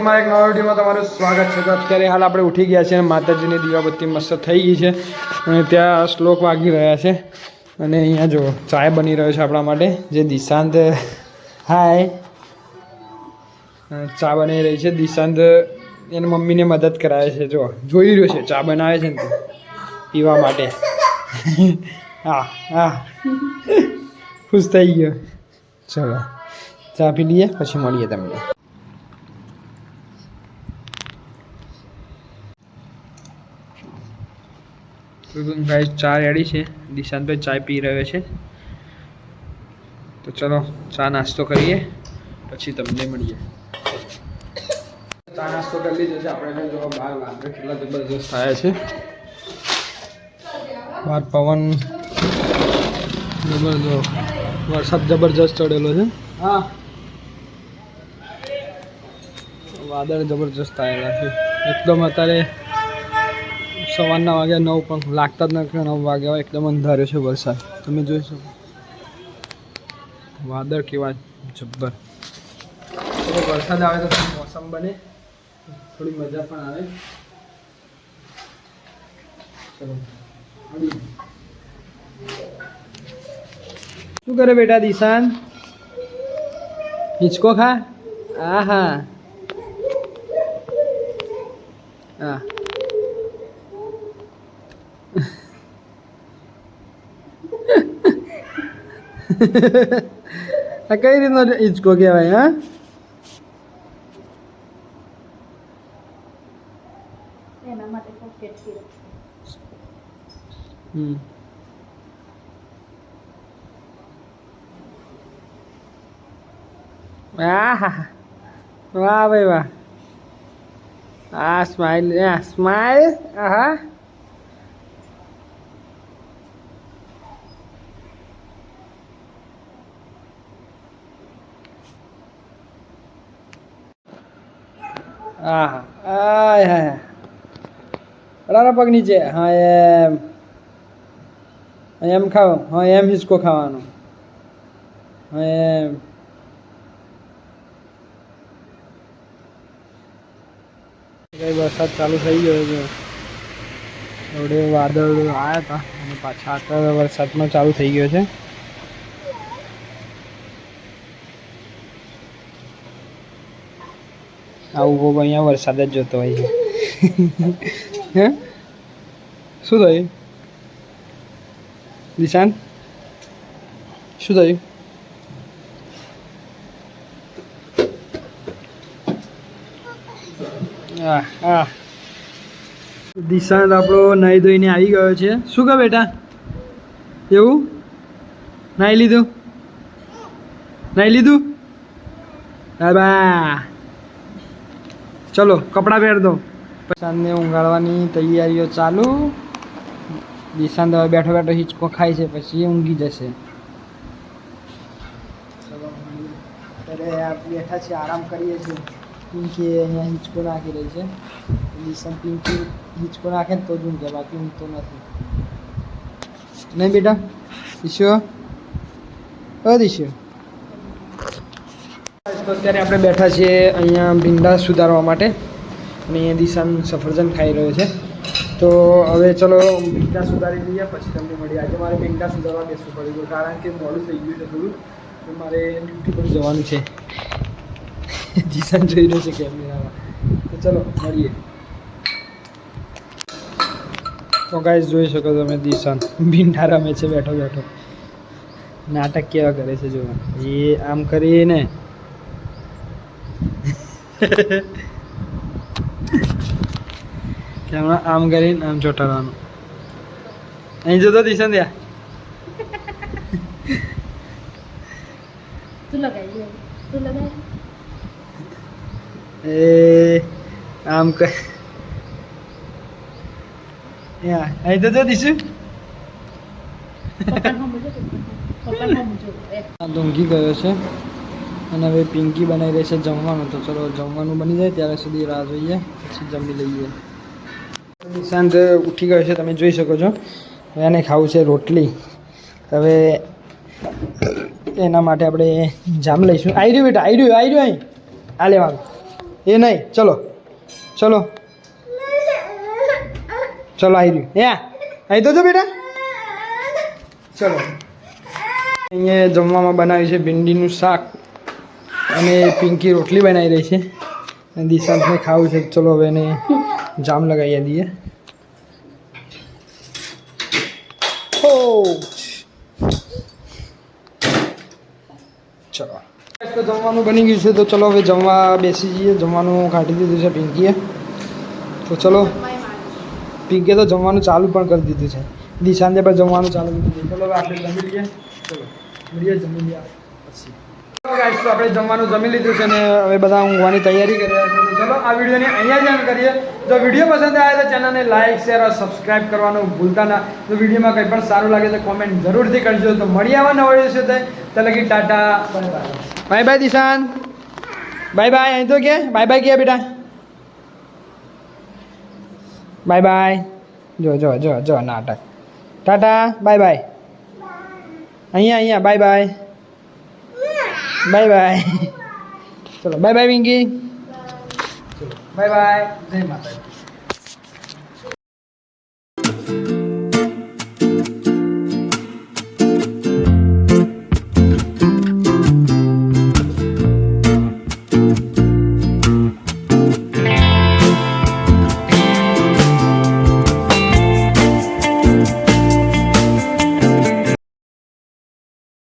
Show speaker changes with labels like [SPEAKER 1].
[SPEAKER 1] મારા એક નવા વિડીયોમાં તમારું સ્વાગત છે. તો અત્યારે હાલ આપણે ઉઠી ગયા છીએ અને માતાજીની દીવાબત્તી મસ્ત થઈ ગઈ છે અને ત્યાં શ્લોક વાગી રહ્યા છે અને અહીંયા જો ચાય બની રહ્યો છે આપણા માટે જે દિશાંત હાય ચા બની રહી છે. દિશાંત એની મમ્મીને મદદ કરાવે છે. જો જોઈ રહ્યો છે ચા બનાવે છે ને તો પીવા માટે. હા હા ખુશ થઈ ગયો. ચલો ચા પી લઈએ પછી મળીએ તમને. ગાઈસ ચા રેડી છે. દિશાંતભાઈ ચા પી રહ્યો છે. તો ચલો ચા નાસ્તો કરીએ પછી તમને મળીએ. ચા નાસ્તો કરી લીધો છે આપણે. જો બહાર વાંદરા કેટલા જબરજસ્ત થયા છે. બહાર પવન જબરજસ્ત, વરસાદ જબરજસ્ત ચડેલો છે. હા વાદળ જબરજસ્ત આવેલા છે એકદમ. અત્યારે સવારના વાગ્યા 9 પણ લાગતા જ નથી. 9 વાગ્યા એકદમ અંધાર્યો છે વરસાદ. તમે જોઈ શકો વાદળ કેવા જબ્બર. વરસાદ આવે તો મોસમ બને, થોડી મજા પણ આવે. ચલો શું કરે બેટા દિશાંત? હિંચકો ખા. હા હા હા આ કઈ રીતનો હિંચકો કહેવાય? હા વાહ ભાઈ વાહ. આ સ્માઈલ, સ્માઈલ. હા હા હા અડાના પગ નીચે. હા એમ ખાઓ. હા એમ હિંચકો ખાવાનો. હા એમ. કઈ વરસાદ ચાલુ થઈ ગયો છે. થોડે વાદળ આવ્યા હતા અને પાછા આગળ વરસાદમાં ચાલુ થઈ ગયો છે. આવું બહુ અહીંયા વરસાદ જ જોતો હોય છે. હે શું થયું દિશાંત? શું થયું? હા હા દિશાંત આપણો નાહી ધોઈને આવી ગયો છે. શું કહે બેટા? એવું નાહી લીધું? નાહી લીધું? બા ચલો કપડાં પહેર દો. દિશાંતને ઊંઘાડવાની તૈયારીઓ ચાલુ. દિશાંત હવે બેઠો બેઠો હિંચકો ખાય છે, પછી ઊંઘી જશે. ચલો અત્યારે બેઠા છીએ, આરામ કરીએ છીએ. પિંકી અહીંયા હિંચકો નાખી રહી છે. દિશાંત પિંકી હિંચકો નાખે તો જ ઊંઘે, બાકી ઊંઘતો નથી. નહીં બેટા? દિશો દિશો. તો અત્યારે આપણે બેઠા છીએ અહીંયા ભીંડા સુધારવા માટે અને અહીંયા દિશાંત સફરજન ખાઈ રહ્યો છે. તો હવે ચલો ભીંડા સુધારી લઈએ પછી તમને મળીએ. આજે મારે ભીંડા સુધારવા બેસવું પડ્યું કારણ કે મોડું થઈ ગયું છે થોડું. તો મારે ડ્યુટી પર જવાનું છે. દિશાંત જોઈ રહ્યો છે કેમેરામાં. તો ચલો મળીએ. તો ગાઈસ જોઈ શકો તમે દિશાંત ભીંડા રમે છે બેઠો બેઠો. નાટક કેવા કરે છે જો. એ આમ કરીને કેમરા આમ કરીને આમ ચોટાડવાનું. અહીં જોતો દિશાંત યા એ આમ કર. અહીં તો જો દિશુ ઊંઘી ગયો છે અને હવે પિંકી બનાવી રહી છે જમવાનું. તો ચલો જમવાનું બની જાય ત્યારે સુધી રાહ જોઈએ, પછી જમી લઈએ. દિશાંત ઉઠી ગયો છે, તમે જોઈ શકો છો. એને ખાવું છે રોટલી. હવે એના માટે આપણે જામ લઈશું. આવી રહ્યું બેટા, આવી રહ્યું અહીં આ લેવાનું. એ નહીં, ચલો ચલો ચલો આવી રહ્યું આવી તો જો બેટા ચલો. અહીંયા જમવામાં બનાવ્યું છે ભીંડીનું શાક અને પિંકી રોટલી બનાવી રહી છે અને દિશાંતને ખાવું છે. ચલો હવે એને જામ લગાવી દઈએ. ચલો તો જમવાનું બની ગયું છે તો ચલો હવે જમવા બેસી જઈએ. જમવાનું કાઢી દીધું છે પિંકીએ. તો ચલો પિંકીએ તો જમવાનું ચાલુ પણ કરી દીધું છે. દિશાંતે પણ જમવાનું ચાલુ કરી દીધું. ચલો હવે આપણે જમી લઈએ. ચલો મળીએ જમી લઈએ પછી. ગાઈસ તો આપણે જમવાનું જમી લીધું છે ને હવે બધા ઊંઘવાની તૈયારી કરી રહ્યા છે. તો ચલો આ વિડીયોને અહીંયા જ એન્ડ કરીએ. જો વિડીયો પસંદ આવે તો ચેનલને લાઈક શેર અને સબસ્ક્રાઈબ કરવાનું ભૂલતા ના. તો વિડીયોમાં કંઈ પણ સારું લાગે તો કોમેન્ટ જરૂરથી કરજો. તો મળી આવા નવા વિડીયો સાથે ત્યાં લગી tata bye bye. Dishan bye bye. અહીં તો કે બાય બાય કે બેટા બાય બાય. જો જો જો જો નાટક. Tata bye by. અહીંયા બાય બાય બાય બાય. ચલો બાય બાય વિંકી. ચલો બાય બાય. જય માતાજી.